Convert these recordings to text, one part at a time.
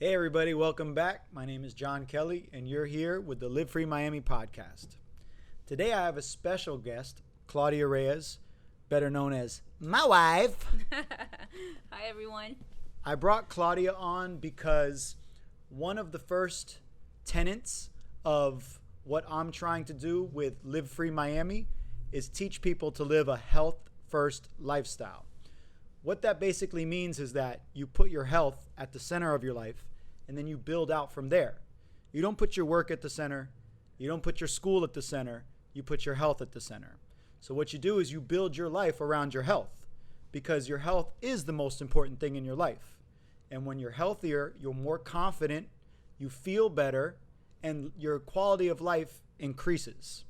Hey everybody, welcome back. My name is John Kelly and you're here with the Live Free Miami podcast. Today I have a special guest, Claudia Reyes, better known as my wife. Hi everyone. I brought Claudia on because one of the first tenets of what I'm trying to do with Live Free Miami is teach people to live a health first lifestyle. What that basically means is that you put your health at the center of your life and then you build out from there. You don't put your work at the center. You don't put your school at the center. You put your health at the center. So what you do is you build your life around your health because your health is the most important thing in your life. And when you're healthier, you're more confident, you feel better, and your quality of life increases.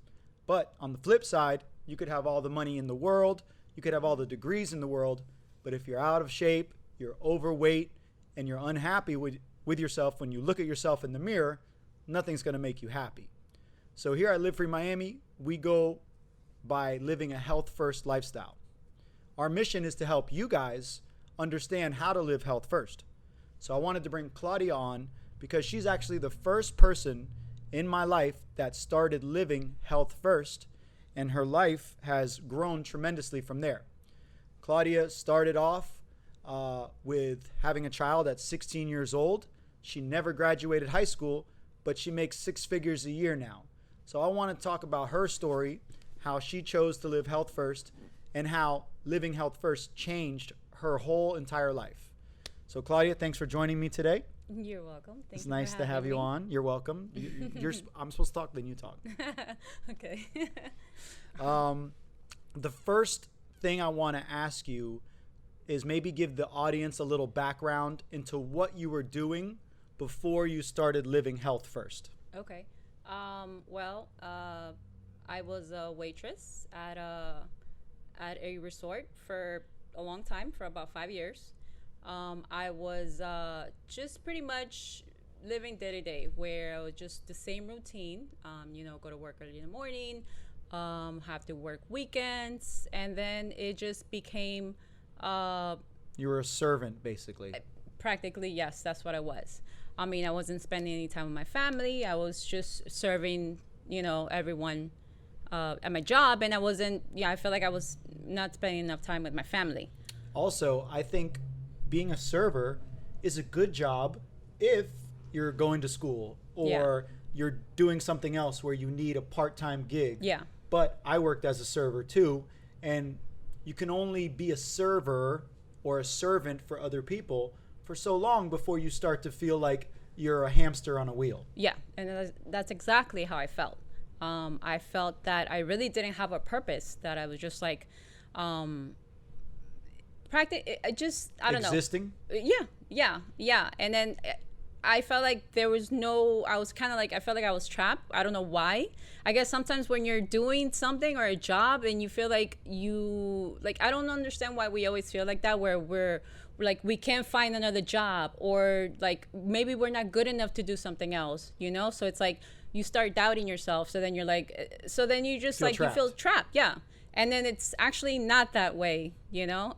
But on the flip side, you could have all the money in the world, you could have all the degrees in the world, but if you're out of shape, you're overweight, and you're unhappy with yourself when you look at yourself in the mirror, nothing's going to make you happy. So here at Live Free Miami, we go by living a health-first lifestyle. Our mission is to help you guys understand how to live health first. So I wanted to bring Claudia on because she's actually the first person in my life that started living health first, and her life has grown tremendously from there. Claudia started off with having a child at 16 years old. She never graduated high school, but she makes six figures a year now. So I want to talk about her story, how she chose to live health first, and how living health first changed her whole entire life. So Claudia, thanks for joining me today. You're welcome. Thank It's you nice for to have having you me. on. You're welcome. I'm supposed to talk, then you talk. Okay. The first thing I want to ask you is maybe give the audience a little background into what you were doing before you started living health first. Okay. I was a waitress at a resort for a long time, for about 5 years. I was just pretty much living day to day, where I was just the same routine. Go to work early in the morning, have to work weekends, and then it just became You were a servant, basically. practically, yes, that's what I was. I mean, I wasn't spending any time with my family. I was just serving, everyone at my job, and I feel like I was not spending enough time with my family. Also, I think being a server is a good job if you're going to school or you're doing something else where you need a part-time gig. Yeah. But I worked as a server too, and you can only be a server or a servant for other people for so long before you start to feel like you're a hamster on a wheel. Yeah, and that's exactly how I felt. I felt that I really didn't have a purpose, that I was just like, I don't know. Existing? Yeah. And then I felt like I felt like I was trapped. I don't know why. I guess sometimes when you're doing something or a job and you feel like I don't understand why we always feel like that, where we're like, we can't find another job, or like maybe we're not good enough to do something else, So it's like you start doubting yourself. So then you're like, you just Feel like, trapped. you feel trapped. Yeah. And then it's actually not that way, No,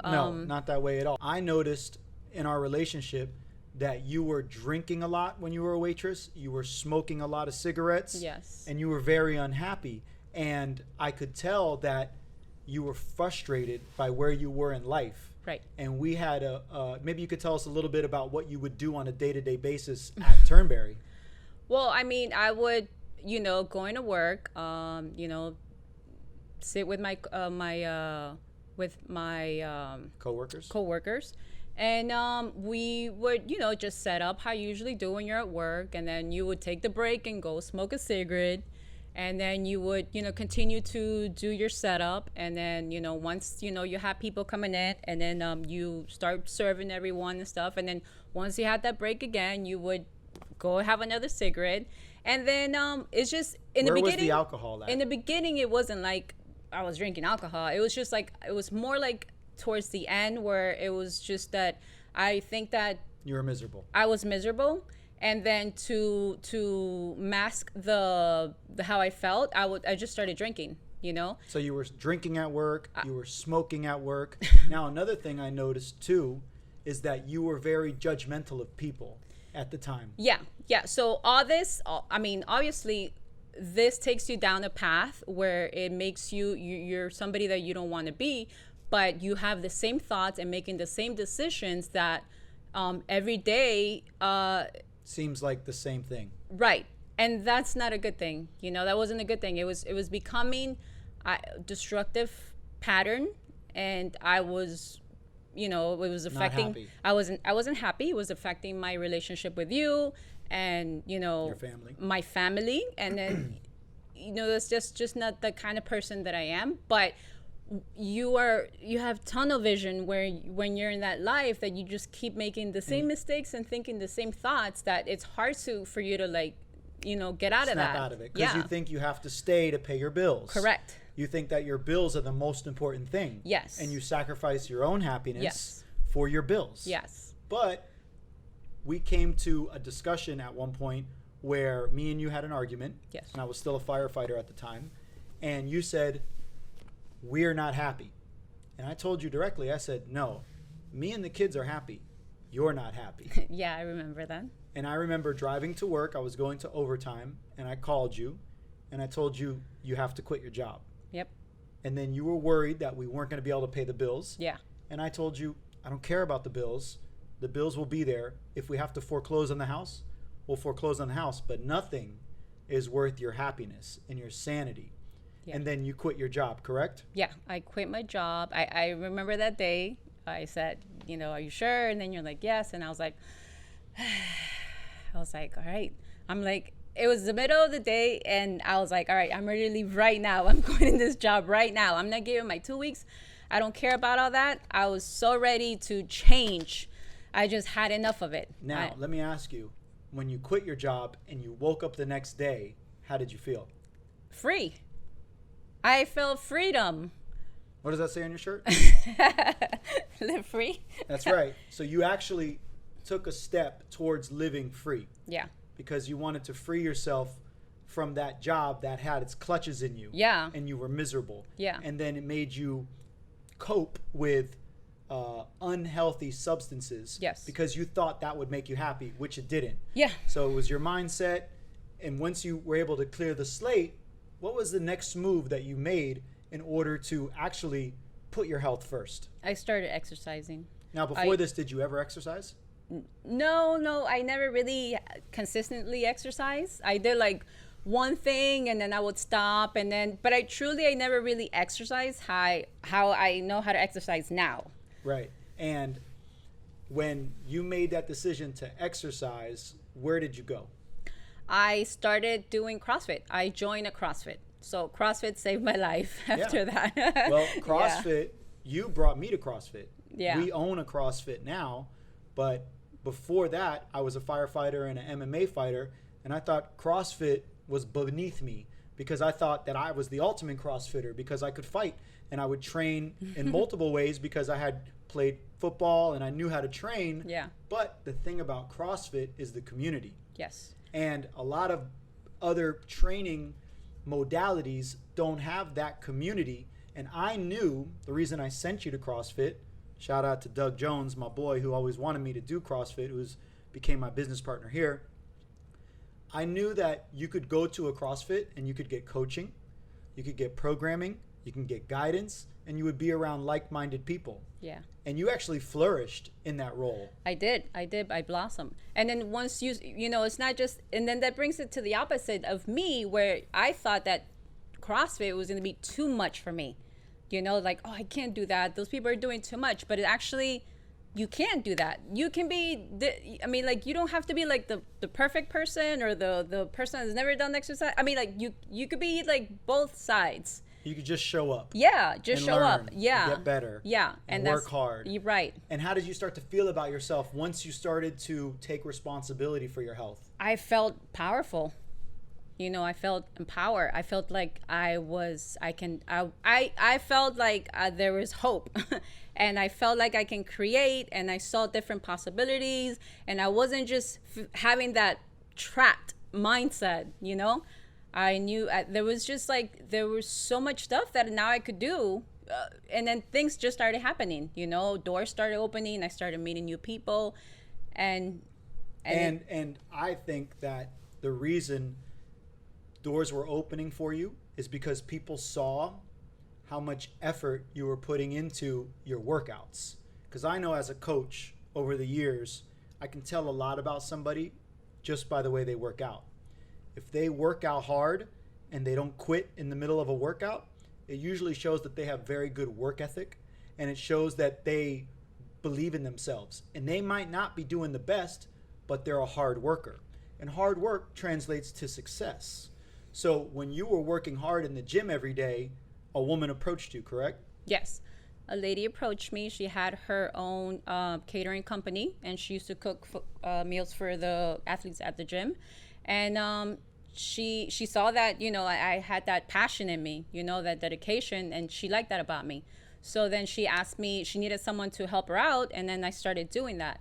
not that way at all. I noticed in our relationship that you were drinking a lot when you were a waitress. You were smoking a lot of cigarettes. Yes. And you were very unhappy. And I could tell that you were frustrated by where you were in life. Right. And we had maybe you could tell us a little bit about what you would do on a day-to-day basis at Turnberry. Well, I mean, I would, going to work, sit with my coworkers, and we would, just set up how you usually do when you're at work, and then you would take the break and go smoke a cigarette, and then you would, continue to do your setup, and then, once, you have people coming in, and then you start serving everyone and stuff, and then once you had that break again, you would go have another cigarette, and then it's just in the beginning. Where was the alcohol at? In the beginning, it wasn't like I was drinking alcohol. It was just like, it was more like towards the end, where it was just that I think that you were miserable. I was miserable, and then to mask the how I felt, I just started drinking. So you were drinking at work, you were smoking at work. Now another thing I noticed too is that you were very judgmental of people. at the time. Yeah. Yeah. So all this, I mean, obviously, this takes you down a path where it makes you're somebody that you don't want to be, but you have the same thoughts and making the same decisions that every day. Seems like the same thing. Right. And that's not a good thing. You know, that wasn't a good thing. It was becoming a destructive pattern, and I was, you know, it was affecting. I wasn't happy. It was affecting my relationship with you, and you know, your family, my family, and then, you know, that's just not the kind of person that I am. But you have tunnel vision where when you're in that life that you just keep making the same mistakes and thinking the same thoughts that it's hard for you to like, you know, get out of that. Snap out of it because you think you have to stay to pay your bills. Correct. You think that your bills are the most important thing. Yes. And you sacrifice your own happiness yes. for your bills. Yes. But we came to a discussion at one point where me and you had an argument. Yes. And I was still a firefighter at the time. And you said, we're not happy. And I told you directly, I said, no, me and the kids are happy. You're not happy. Yeah, I remember that. And I remember driving to work. I was going to overtime, and I called you, and I told you, you have to quit your job. Yep. And then you were worried that we weren't going to be able to pay the bills. Yeah. And I told you, I don't care about the bills. The bills will be there. If we have to foreclose on the house, we'll foreclose on the house. But nothing is worth your happiness and your sanity. Yeah. And then you quit your job, correct? Yeah, I quit my job. I remember that day. I said, you know, are you sure? And then you're like, yes. And I was like, all right. I'm like, it was the middle of the day, and I was like, all right, I'm ready to leave right now. I'm quitting this job right now. I'm not giving my 2 weeks. I don't care about all that. I was so ready to change. I just had enough of it. Now, let me ask you, when you quit your job and you woke up the next day, how did you feel? Free. I felt freedom. What does that say on your shirt? Live free. That's right. So you actually took a step towards living free. Yeah. Because you wanted to free yourself from that job that had its clutches in you. Yeah. And you were miserable. Yeah. And then it made you cope with unhealthy substances. Yes. Because you thought that would make you happy, which it didn't. Yeah. So it was your mindset. And once you were able to clear the slate, what was the next move that you made in order to actually put your health first? I started exercising. Now, before this, did you ever exercise? No, I never really consistently exercise. I did like one thing and then I would stop, and then, but I never really exercised how I know how to exercise now. Right. And when you made that decision to exercise, where did you go? I started doing CrossFit. I joined a CrossFit. So CrossFit saved my life after that. Well, CrossFit, you brought me to CrossFit. Yeah. We own a CrossFit now, but before that, I was a firefighter and an MMA fighter, and I thought CrossFit was beneath me because I thought that I was the ultimate CrossFitter because I could fight and I would train in multiple ways because I had played football and I knew how to train. Yeah. But the thing about CrossFit is the community. Yes. And a lot of other training modalities don't have that community. And I knew the reason I sent you to CrossFit, shout out to Doug Jones, my boy, who always wanted me to do CrossFit, who became my business partner here. I knew that you could go to a CrossFit and you could get coaching, you could get programming, you can get guidance, and you would be around like-minded people. Yeah. And you actually flourished in that role. I did. I blossomed. And then once you know, it's not just, and then that brings it to the opposite of me, where I thought that CrossFit was going to be too much for me. You know, like, oh, I can't do that. Those people are doing too much. But it actually, you can't do that. You can be, like, you don't have to be like the perfect person or the person that's never done exercise. I mean, like, you could be like both sides. You could just show up. Yeah, just show learn, up. Yeah. Get better. Yeah. And work hard. You're right. And how did you start to feel about yourself once you started to take responsibility for your health? I felt powerful. You know, I felt empowered. I felt like I felt like there was hope. And I felt like I can create, and I saw different possibilities, and I wasn't just having that trapped mindset, you know? I knew there was so much stuff that now I could do. And then things just started happening, you know, doors started opening. I started meeting new people, and And I think that the reason doors were opening for you is because people saw how much effort you were putting into your workouts. Because I know as a coach over the years, I can tell a lot about somebody just by the way they work out. If they work out hard and they don't quit in the middle of a workout, it usually shows that they have very good work ethic, and it shows that they believe in themselves. And they might not be doing the best, but they're a hard worker. And hard work translates to success. So when you were working hard in the gym every day, a woman approached you, correct? Yes. A lady approached me. She had her own catering company, and she used to cook meals for the athletes at the gym. And she saw that, I had that passion in me, that dedication, and she liked that about me. So then she asked me, she needed someone to help her out, and then I started doing that.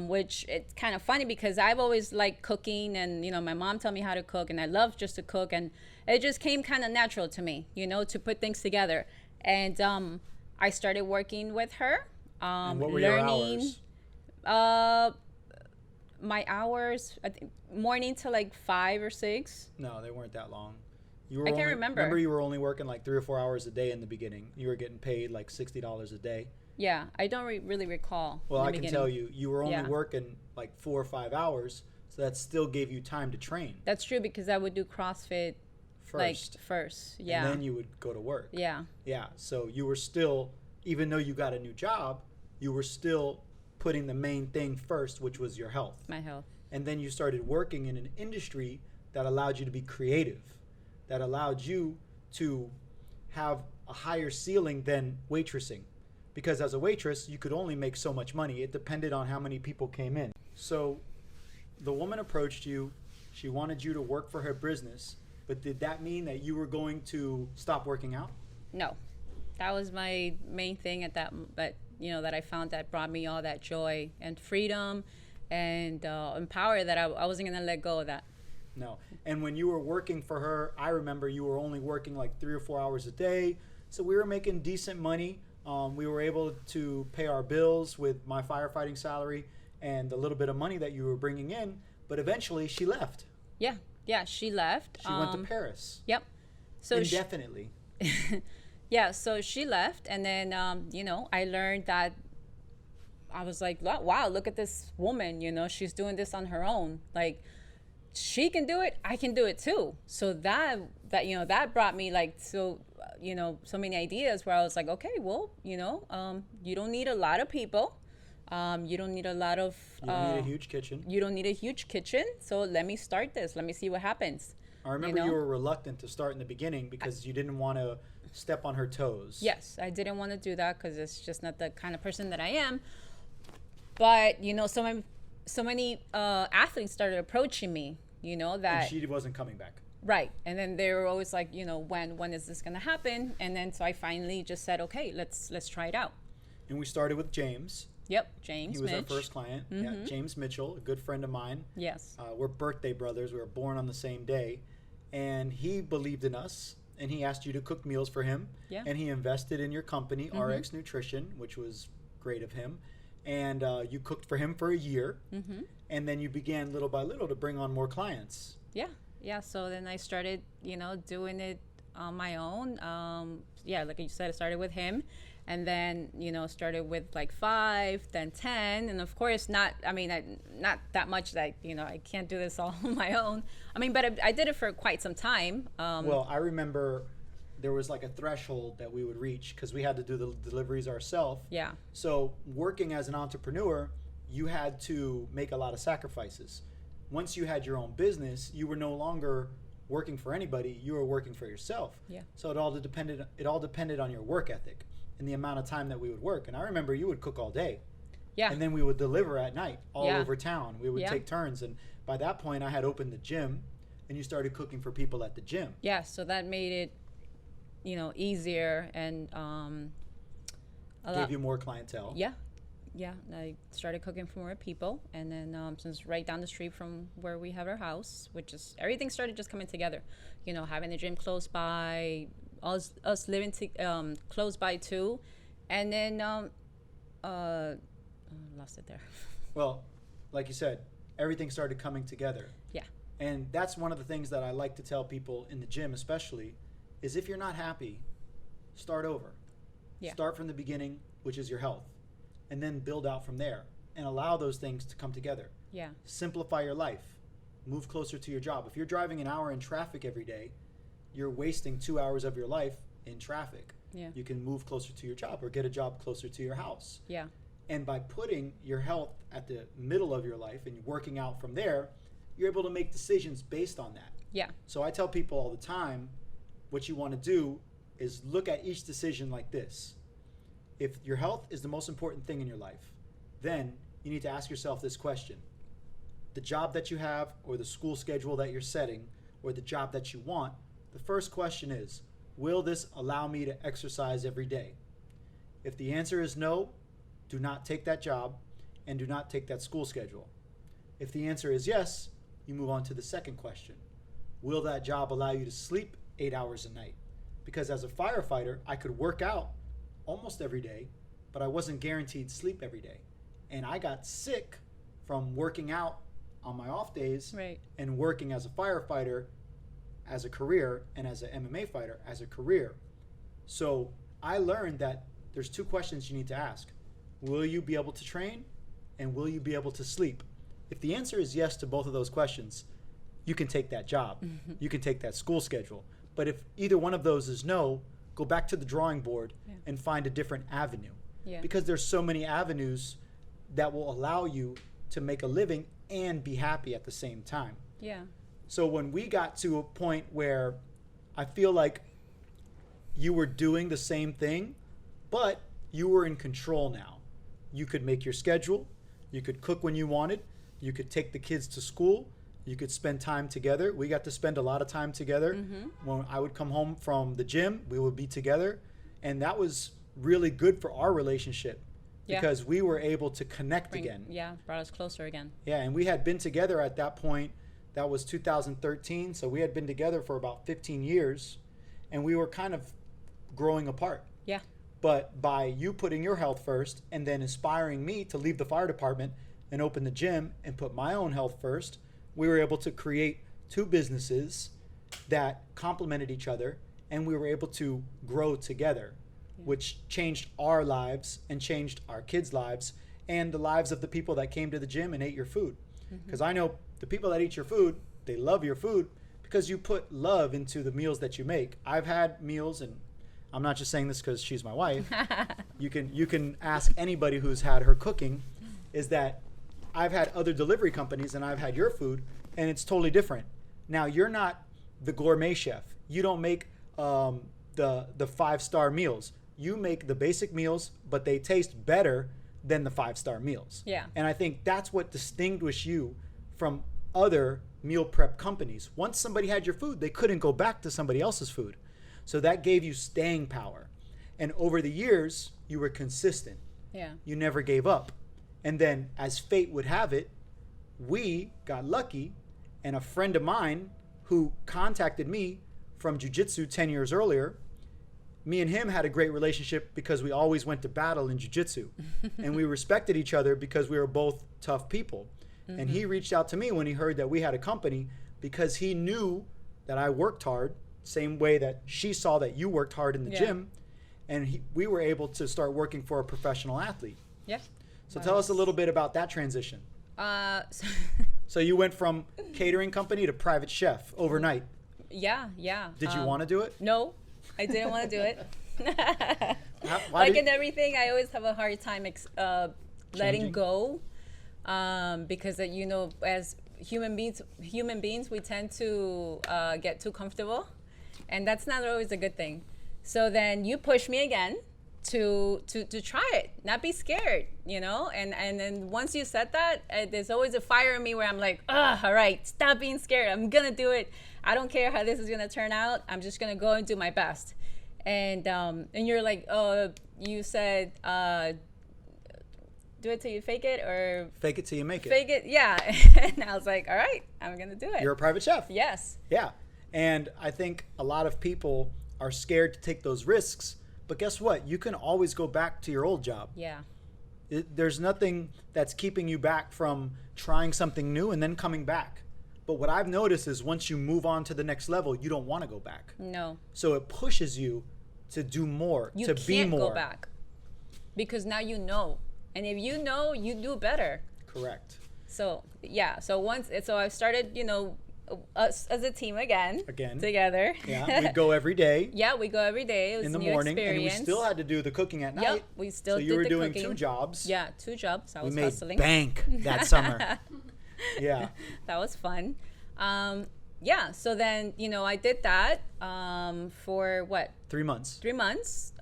Which it's kind of funny because I've always liked cooking, and my mom taught me how to cook, and I love just to cook, and it just came kind of natural to me, to put things together. And I started working with her, And what were learning. your hours? My hours, I think morning to like 5 or 6. No, they weren't that long. You were I can't only, remember. Remember, you were only working like 3 or 4 hours a day in the beginning. You were getting paid like $60 a day. Yeah, I don't really recall. Well, in the I can beginning. tell you, you were only Yeah. working like 4 or 5 hours, so that still gave you time to train That's true because I would do CrossFit first. first. Yeah. And then you would go to work. Yeah. Yeah, so you were still, even though you got a new job, you were still putting the main thing first, which was your health. My health. And then you started working in an industry that allowed you to be creative, that allowed you to have a higher ceiling than waitressing. Because as a waitress, you could only make so much money. It depended on how many people came in. So the woman approached you. She wanted you to work for her business. But did that mean that you were going to stop working out? No, that was my main thing that I found that brought me all that joy and freedom and power that I wasn't gonna let go of that. No. And when you were working for her, I remember you were only working like 3 or 4 hours a day. So we were making decent money. We were able to pay our bills with my firefighting salary and the little bit of money that you were bringing in. But eventually she left. Yeah, she left. She went to Paris. Yep. So Indefinitely. yeah, so she left, and then I learned that I was like, wow, look at this woman, she's doing this on her own. Like, she can do it, I can do it too. So that brought me like so many ideas where I was like, okay, well, you don't need a lot of people. You don't need a lot of You don't need a huge kitchen. you don't need a huge kitchen. So let me start this. Let me see what happens. I remember you were reluctant to start in the beginning because you didn't want to step on her toes. Yes, I didn't want to do that because it's just not the kind of person that I am. But so many athletes started approaching me. That And she wasn't coming back. right, and then they were always like, when is this gonna happen? And then so I finally just said, okay, let's try it out. And we started with James. Yep, James. He was Mitch. our first client. Yeah, James Mitchell, a good friend of mine. Yes. We're birthday brothers. We were born on the same day. And he believed in us, and he asked you to cook meals for him. Yeah. And he invested in your company, RX Nutrition, which was great of him. And you cooked for him for a year. And then you began little by little to bring on more clients. Yeah. So then I started, doing it on my own. Like you said, I started with him. And then, started with like 5, then 10. And of course, not that much that, I can't do this all on my own. But I did it for quite some time. Well, I remember there was like a threshold that we would reach because we had to do the deliveries ourselves. Yeah. So working as an entrepreneur, you had to make a lot of sacrifices. Once you had your own business, you were no longer working for anybody. You were working for yourself. Yeah. So it all depended on your work ethic and the amount of time that we would work. And I remember you would cook all day. Yeah. And then we would deliver at night all Yeah. over town. We would Yeah. take turns. And by that point, I had opened the gym, and you started cooking for people at the gym. Yeah. So that made it, easier and Gave you more clientele. Yeah. I started cooking for more people, and then since right down the street from where we have our house, which is everything started just coming together, having the gym close by, us living close by too, and then lost it there. Well, like you said, everything started coming together. Yeah. And that's one of the things that I like to tell people in the gym, especially, is if you're not happy, start over. Yeah. Start from the beginning, which is your health, and then build out from there and allow those things to come together. Yeah. Simplify your life. Move closer to your job. If you're driving an hour in traffic every day, you're wasting 2 hours of your life in traffic. Yeah. You can move closer to your job or get a job closer to your house. Yeah. And by putting your health at the middle of your life and working out from there, you're able to make decisions based on that. Yeah. So I tell people all the time, what you want to do is look at each decision like this. If your health is the most important thing in your life, then you need to ask yourself this question. The job that you have, or the school schedule that you're setting, or the job that you want, the first question is, will this allow me to exercise every day? If the answer is no, do not take that job and do not take that school schedule. If the answer is yes, you move on to the second question. Will that job allow you to sleep 8 hours a night? Because as a firefighter, I could work out almost every day, but I wasn't guaranteed sleep every day. And I got sick from working out on my off days Right. and working as a firefighter as a career and as an MMA fighter as a career. So I learned that there's two questions you need to ask. Will you be able to train, and will you be able to sleep? If the answer is yes to both of those questions, you can take that job. You can take that school schedule. But if either one of those is no, go back to the drawing board and find a different avenue. Yeah. Because there's so many avenues that will allow you to make a living and be happy at the same time. Yeah. So when we got to a point where I feel like you were doing the same thing, but you were in control now. You could make your schedule. You could cook when you wanted. You could take the kids to school. You could spend time together. We got to spend a lot of time together. When I would come home from the gym, we would be together. And that was really good for our relationship because we were able to connect again. Yeah, brought us closer again. Yeah, and we had been together at that point. That was 2013. So we had been together for about 15 years. And we were kind of growing apart. Yeah. But by you putting your health first and then inspiring me to leave the fire department and open the gym and put my own health first, we were able to create two businesses that complemented each other, and we were able to grow together, which changed our lives and changed our kids' lives and the lives of the people that came to the gym and ate your food. Because I know the people that eat your food, they love your food because you put love into the meals that you make. I've had meals, and I'm not just saying this because she's my wife. You can ask anybody who's had her cooking, is that I've had other delivery companies and I've had your food, and it's totally different. Now, you're not the gourmet chef. You don't make the 5-star meals. You make the basic meals, but they taste better than the 5-star meals. Yeah. And I think that's what distinguishes you from other meal prep companies. Once somebody had your food, they couldn't go back to somebody else's food. So that gave you staying power. And over the years, you were consistent. Yeah. You never gave up. And then, as fate would have it, we got lucky, and a friend of mine who contacted me from jiu-jitsu 10 years earlier, me and him had a great relationship because we always went to battle in jiu-jitsu. And we respected each other because we were both tough people. And he reached out to me when he heard that we had a company because he knew that I worked hard, same way that she saw that you worked hard in the gym. And we were able to start working for a professional athlete. Yeah. So tell us a little bit about that transition. So you went from catering company to private chef overnight. Yeah. Did you want to do it? No, I didn't want to do it. Why in everything, I always have a hard time letting Changing? go, because as human beings, we tend to get too comfortable, and that's not always a good thing. So then you push me again to try it, not be scared, and then once you said that, there's always a fire in me where I'm like, all right, stop being scared. I'm gonna do it. I don't care how this is gonna turn out. I'm just gonna go and do my best. And you're like, you said, do it till you fake it, or Fake it till you make it. fake it, yeah. And I was like, all right, I'm gonna do it. You're a private chef. Yes. Yeah. And I think a lot of people are scared to take those risks. But guess what? You can always go back to your old job. Yeah. There's nothing that's keeping you back from trying something new and then coming back. But what I've noticed is once you move on to the next level, you don't want to go back. No. So it pushes you to do more, to be more. You can't go back because now you know. And if you know, you do better. Correct. So, yeah. So I started, us as a team again. Together. Yeah, we go every day. Yeah, we go every day. It was in the a new morning, experience. and we still had to do the cooking at night. Yep, we still did the cooking. So you were doing 2 jobs. Yeah, 2 jobs. I was hustling. We made bank that summer. Yeah. That was fun. Yeah, so then, I did that for what? 3 months. 3 months.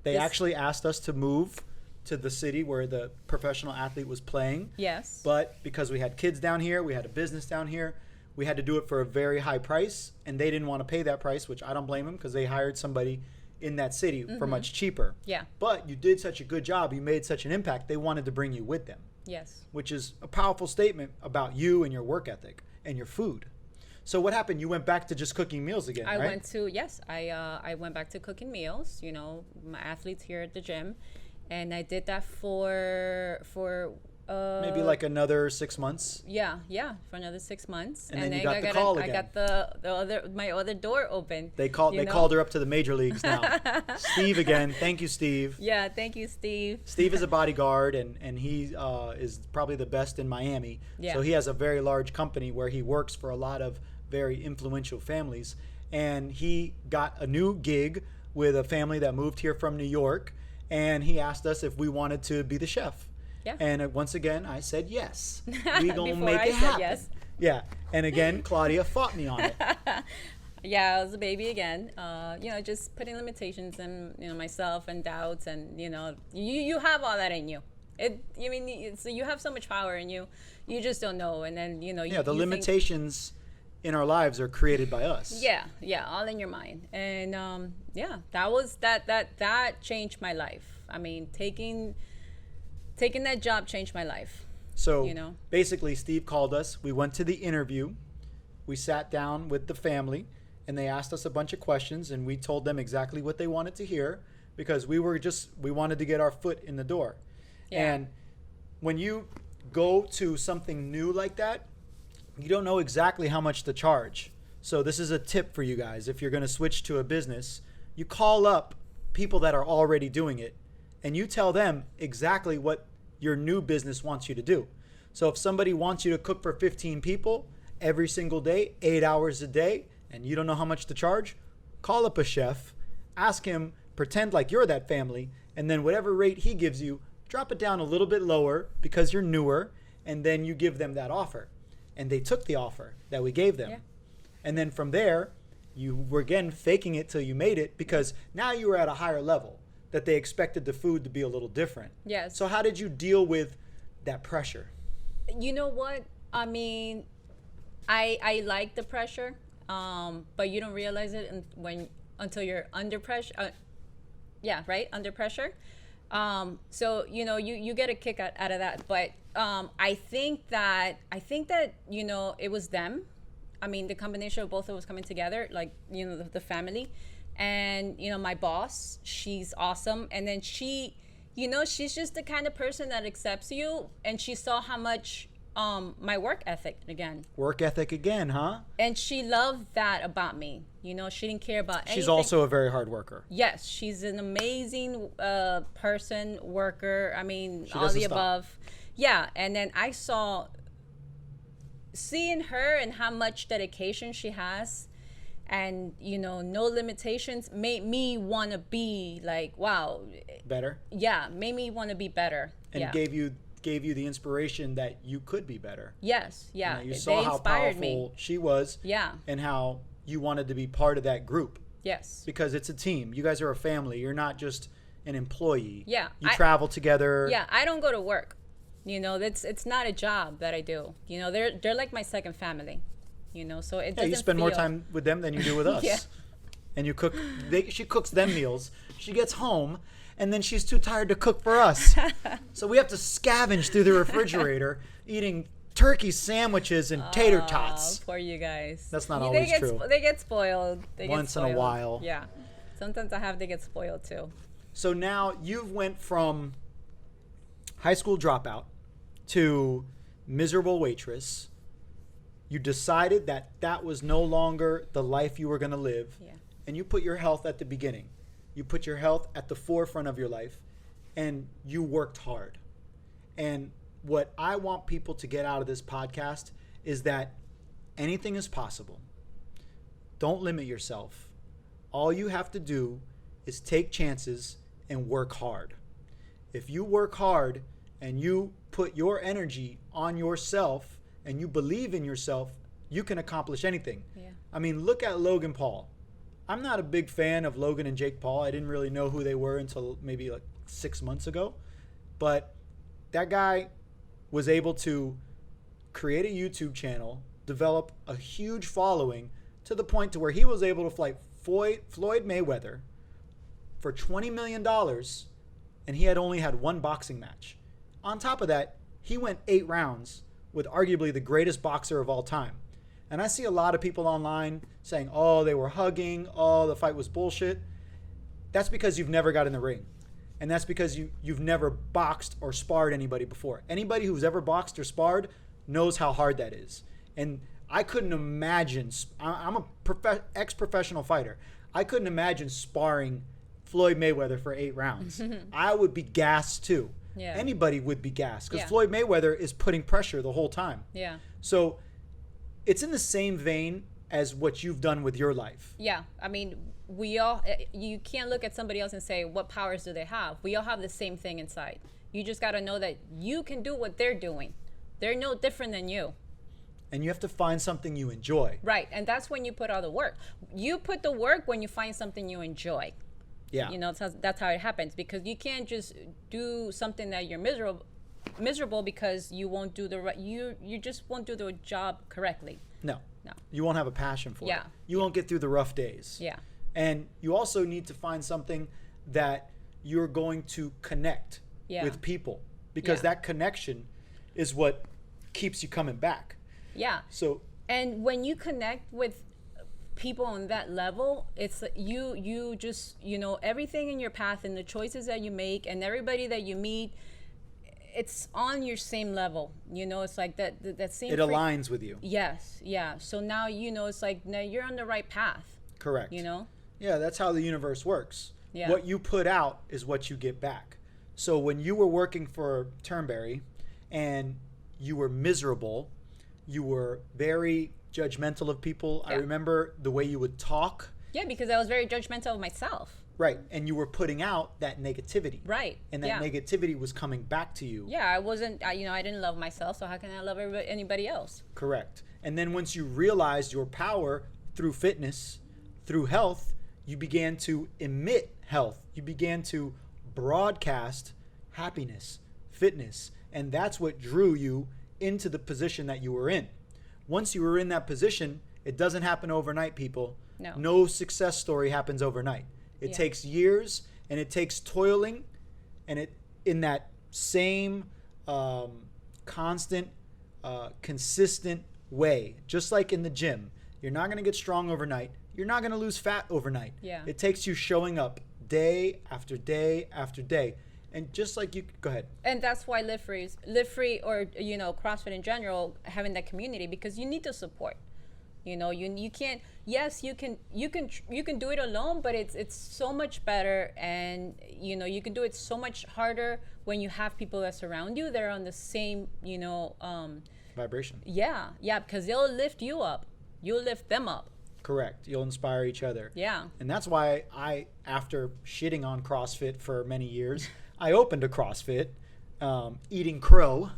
They actually asked us to move to the city where the professional athlete was playing. Yes. But because we had kids down here, we had a business down here, we had to do it for a very high price, and they didn't want to pay that price, which I don't blame them because they hired somebody in that city for much cheaper. Yeah. But you did such a good job, you made such an impact, they wanted to bring you with them. Yes. Which is a powerful statement about you and your work ethic and your food. So what happened? You went back to just cooking meals again, right? I went back to cooking meals, my athletes here at the gym. And I did that for maybe like another 6 months. Yeah, for another 6 months. And then you got the call again. I got my other door open. They called her up to the major leagues now. Steve again. Thank you, Steve. Yeah, thank you, Steve. Steve is a bodyguard, and he is probably the best in Miami. Yeah. So he has a very large company where he works for a lot of very influential families. And he got a new gig with a family that moved here from New York. And he asked us if we wanted to be the chef. Yeah. And once again, I said yes. We gonna Before make I it said happen. yes. Yeah. And again, Claudia fought me on it. Yeah, I was a baby again. Just putting limitations in myself and doubts, and you have all that in you. So you have so much power in you. You just don't know, and then the limitations in our lives are created by us. Yeah, all in your mind. And that changed my life. I mean, taking that job changed my life. So basically, Steve called us. We went to the interview. We sat down with the family, and they asked us a bunch of questions, and we told them exactly what they wanted to hear because we wanted to get our foot in the door. Yeah. And when you go to something new like that, you don't know exactly how much to charge. So this is a tip for you guys. If you're going to switch to a business, you call up people that are already doing it, and you tell them exactly what your new business wants you to do. So if somebody wants you to cook for 15 people every single day, 8 hours a day, and you don't know how much to charge, call up a chef, ask him, pretend like you're that family, and then whatever rate he gives you, drop it down a little bit lower because you're newer, and then you give them that offer. And they took the offer that we gave them. Yeah. And then from there, you were again faking it till you made it because now you were at a higher level that they expected the food to be a little different. Yes. So how did you deal with that pressure? You know what? I mean, I like the pressure, but you don't realize it until you're under pressure. Under pressure. So you get a kick out of that, but I think that it was them. I mean, the combination of both of us coming together, like the family, and my boss, she's awesome, and then she's just the kind of person that accepts you, and she saw how much my work ethic again, huh? And she loved that about me. She didn't care about anything. She's also a very hard worker. Yes, she's an amazing person, worker. I mean, all the above. Yeah, and then I seeing her and how much dedication she has, and no limitations, made me want to be like, wow, better. Yeah, made me want to be better. And gave you the inspiration that you could be better. Yes, yeah. You saw how powerful she was. Yeah. And how you wanted to be part of that group. Yes. Because it's a team. You guys are a family. You're not just an employee. Yeah. You travel together. Yeah, I don't go to work. It's not a job that I do. They're like my second family. So it doesn't. You spend more time with them than you do with us. Yeah. And you cook. She cooks them meals. She gets home, and then she's too tired to cook for us. So we have to scavenge through the refrigerator, eating turkey sandwiches and tater tots. Poor you guys. That's not always true. They get spoiled. Once in a while. Yeah. Sometimes I have to get spoiled too. So now you've went from high school dropout to miserable waitress. You decided that that was no longer the life you were going to live. Yeah. And you put your health at the beginning. You put your health at the forefront of your life, and you worked hard. And what I want people to get out of this podcast is that anything is possible. Don't limit yourself. All you have to do is take chances and work hard. If you work hard and you put your energy on yourself and you believe in yourself, you can accomplish anything. Yeah. I mean, look at Logan Paul. I'm not a big fan of Logan and Jake Paul. I didn't really know who they were until maybe like 6 months ago. But that guy was able to create a YouTube channel, develop a huge following to the point to where he was able to fight Floyd Mayweather for $20 million, and he had only had one boxing match. On top of that, he went 8 rounds with arguably the greatest boxer of all time. And I see a lot of people online saying, oh, they were hugging, oh, the fight was bullshit. That's because you've never got in the ring. And that's because you've never boxed or sparred anybody before. Anybody who's ever boxed or sparred knows how hard that is. And I couldn't imagine, I'm a ex-professional fighter. I couldn't imagine sparring Floyd Mayweather for 8 rounds. I would be gassed too. Yeah. Anybody would be gassed because Yeah. Floyd Mayweather is putting pressure the whole time. Yeah. So it's in the same vein as what you've done with your life. Yeah. I mean, we all, you can't look at somebody else and say, what powers do they have? We all have the same thing inside. You just got to know that you can do what they're doing. They're no different than you. And you have to find something you enjoy. Right. And that's when you put all the work. You put the work when you find something you enjoy. Yeah. You know, that's how it happens, because you can't just do something that you're miserable because you won't do the right, you just won't do the job correctly. No. No. You won't have a passion for it. Yeah. You won't get through the rough days. Yeah. And you also need to find something that you're going to connect Yeah. with people, because Yeah. that connection is what keeps you coming back. Yeah. So, And when you connect with people on that level, it's you just, you know, everything in your path and the choices that you make and everybody that you meet, it's on your same level. You know, it's like that same. it aligns with you. Yes. Yeah. So now, you know, it's like, now you're on the right path. Correct. You know. Yeah, that's how the universe works. Yeah. What you put out is what you get back. So when you were working for Turnberry and you were miserable, you were very judgmental of people. Yeah. I remember the way you would talk. Yeah, because I was very judgmental of myself. Right. And you were putting out that negativity. Right. And that Yeah. negativity was coming back to you. Yeah, I wasn't, you know, I didn't love myself, so how can I love anybody else? Correct. And then once you realized your power through fitness, through health, you began to emit health. You began to broadcast happiness, fitness. And that's what drew you into the position that you were in. Once you were in that position, it doesn't happen overnight, people. No. No success story happens overnight. It Yeah. takes years, and it takes toiling, and it in that same constant, consistent way. Just like in the gym, you're not going to get strong overnight. You're not going to lose fat overnight. Yeah. It takes you showing up day after day after day. And just like you, go ahead. And that's why Live Free, or, you know, CrossFit in general, having that community, because you need to support. You know, you can't. Yes, you can do it alone, but it's so much better, and you know, you can do it so much harder when you have people that surround you. They're on the same, you know, Vibration. yeah, because they'll lift you up. You'll lift them up. Correct. You'll inspire each other. Yeah. And that's why I, after shitting on CrossFit for many years, I opened a CrossFit, eating crow,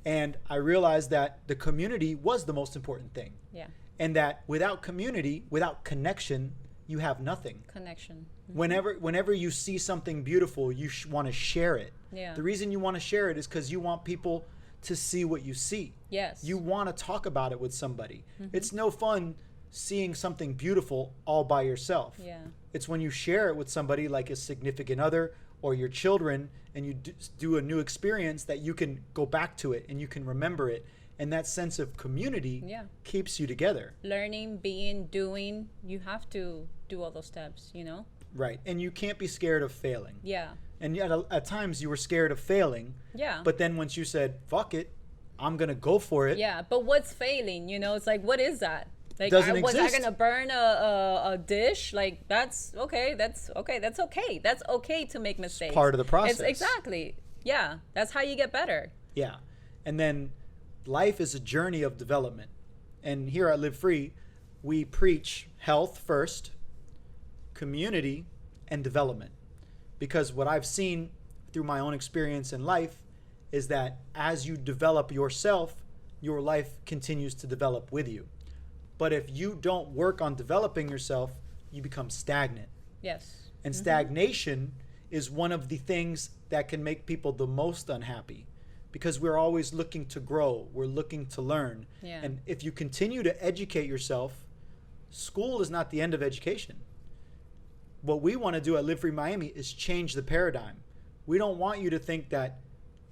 and I realized that the community was the most important thing. Yeah. And that without community, without connection, you have nothing. Connection. Whenever you see something beautiful, you want to share it. Yeah. The reason you want to share it is because you want people to see what you see. Yes. You want to talk about it with somebody. It's no fun seeing something beautiful all by yourself. Yeah. It's when you share it with somebody like a significant other or your children, and you do a new experience that you can go back to it and you can remember it. And that sense of community Yeah. keeps you together. Learning, being, doing. You have to do all those steps. You know. Right. And you can't be scared of failing. Yeah. And yet at times you were scared of failing. Yeah. But then once you said, fuck it, I'm going to go for it. Yeah. But what's failing? You know, it's like, what is that? Like, Doesn't was I exist. going to burn a dish? Like, that's okay. That's okay. That's okay. That's okay to make mistakes. It's part of the process. Exactly. Yeah. That's how you get better. Yeah. And then life is a journey of development. And here at Live Free, we preach health first, community, and development. Because what I've seen through my own experience in life is that as you develop yourself, your life continues to develop with you. But if you don't work on developing yourself, you become stagnant. Yes. And stagnation is one of the things that can make people the most unhappy, because we're always looking to grow. We're looking to learn. Yeah. And if you continue to educate yourself, school is not the end of education. What we want to do at Live Free Miami is change the paradigm. We don't want you to think that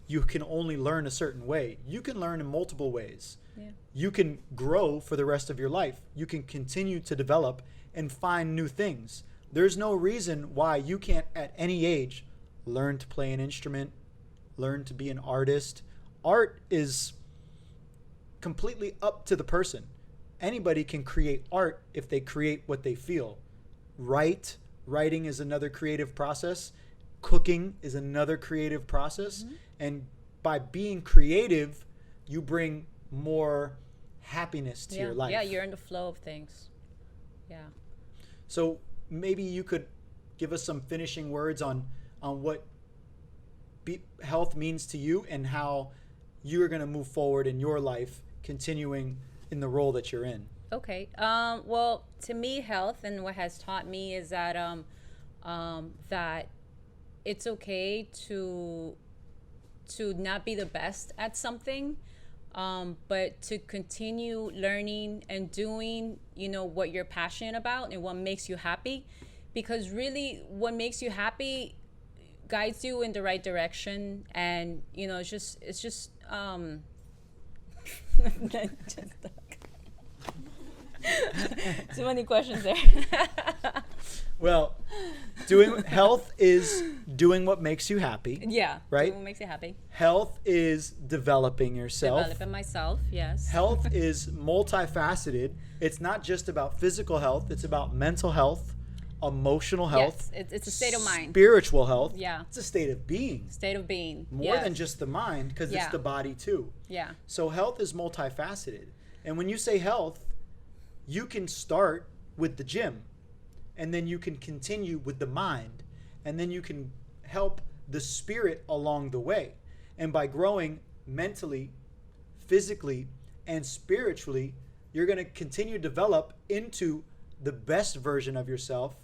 you can only learn a certain way. You can learn in multiple ways. Yeah. You can grow for the rest of your life. You can continue to develop and find new things. There's no reason why you can't, at any age, learn to play an instrument, learn to be an artist. Art is completely up to the person. Anybody can create art if they create what they feel. Writing is another creative process. Cooking is another creative process. And by being creative, you bring more happiness to your life. Yeah, you're in the flow of things. Yeah. So maybe you could give us some finishing words on what health means to you and how you're going to move forward in your life, continuing in the role that you're in. Okay. Well, to me, health and what has taught me is that that it's okay to not be the best at something, but to continue learning and doing, what you're passionate about and what makes you happy, because really what makes you happy guides you in the right direction. And it's just too many questions there. Well, health is doing what makes you happy. Yeah. Right? Doing what makes you happy. Health is developing yourself. Developing myself, yes. Health is multifaceted. It's not just about physical health. It's about mental health, emotional health. Yes, it's a state of mind. Spiritual health. Yeah. It's a state of being. State of being. More than just the mind, because it's the body too. Yeah. So health is multifaceted. And when you say health, you can start with the gym, and then you can continue with the mind, and then you can help the spirit along the way. And by growing mentally, physically, and spiritually, you're going to continue to develop into the best version of yourself.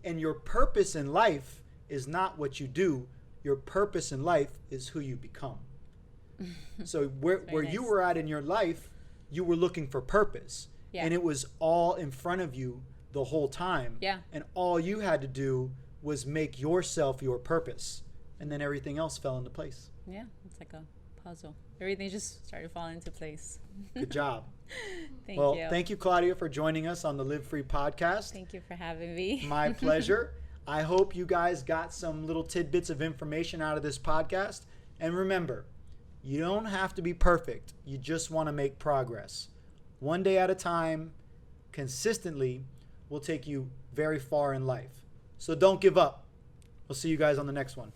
And your purpose in life is not what you do. Your purpose in life is who you become. So where you were at in your life, you were looking for purpose. Yeah. And it was all in front of you the whole time. Yeah. And all you had to do was make yourself your purpose. And then everything else fell into place. Yeah, it's like a puzzle. Everything just started falling into place. Good job. Thank you. Thank you, Claudia, for joining us on the Live Free podcast. Thank you for having me. My pleasure. I hope you guys got some little tidbits of information out of this podcast. And remember, you don't have to be perfect. You just want to make progress. One day at a time, consistently, will take you very far in life. So don't give up. We'll see you guys on the next one.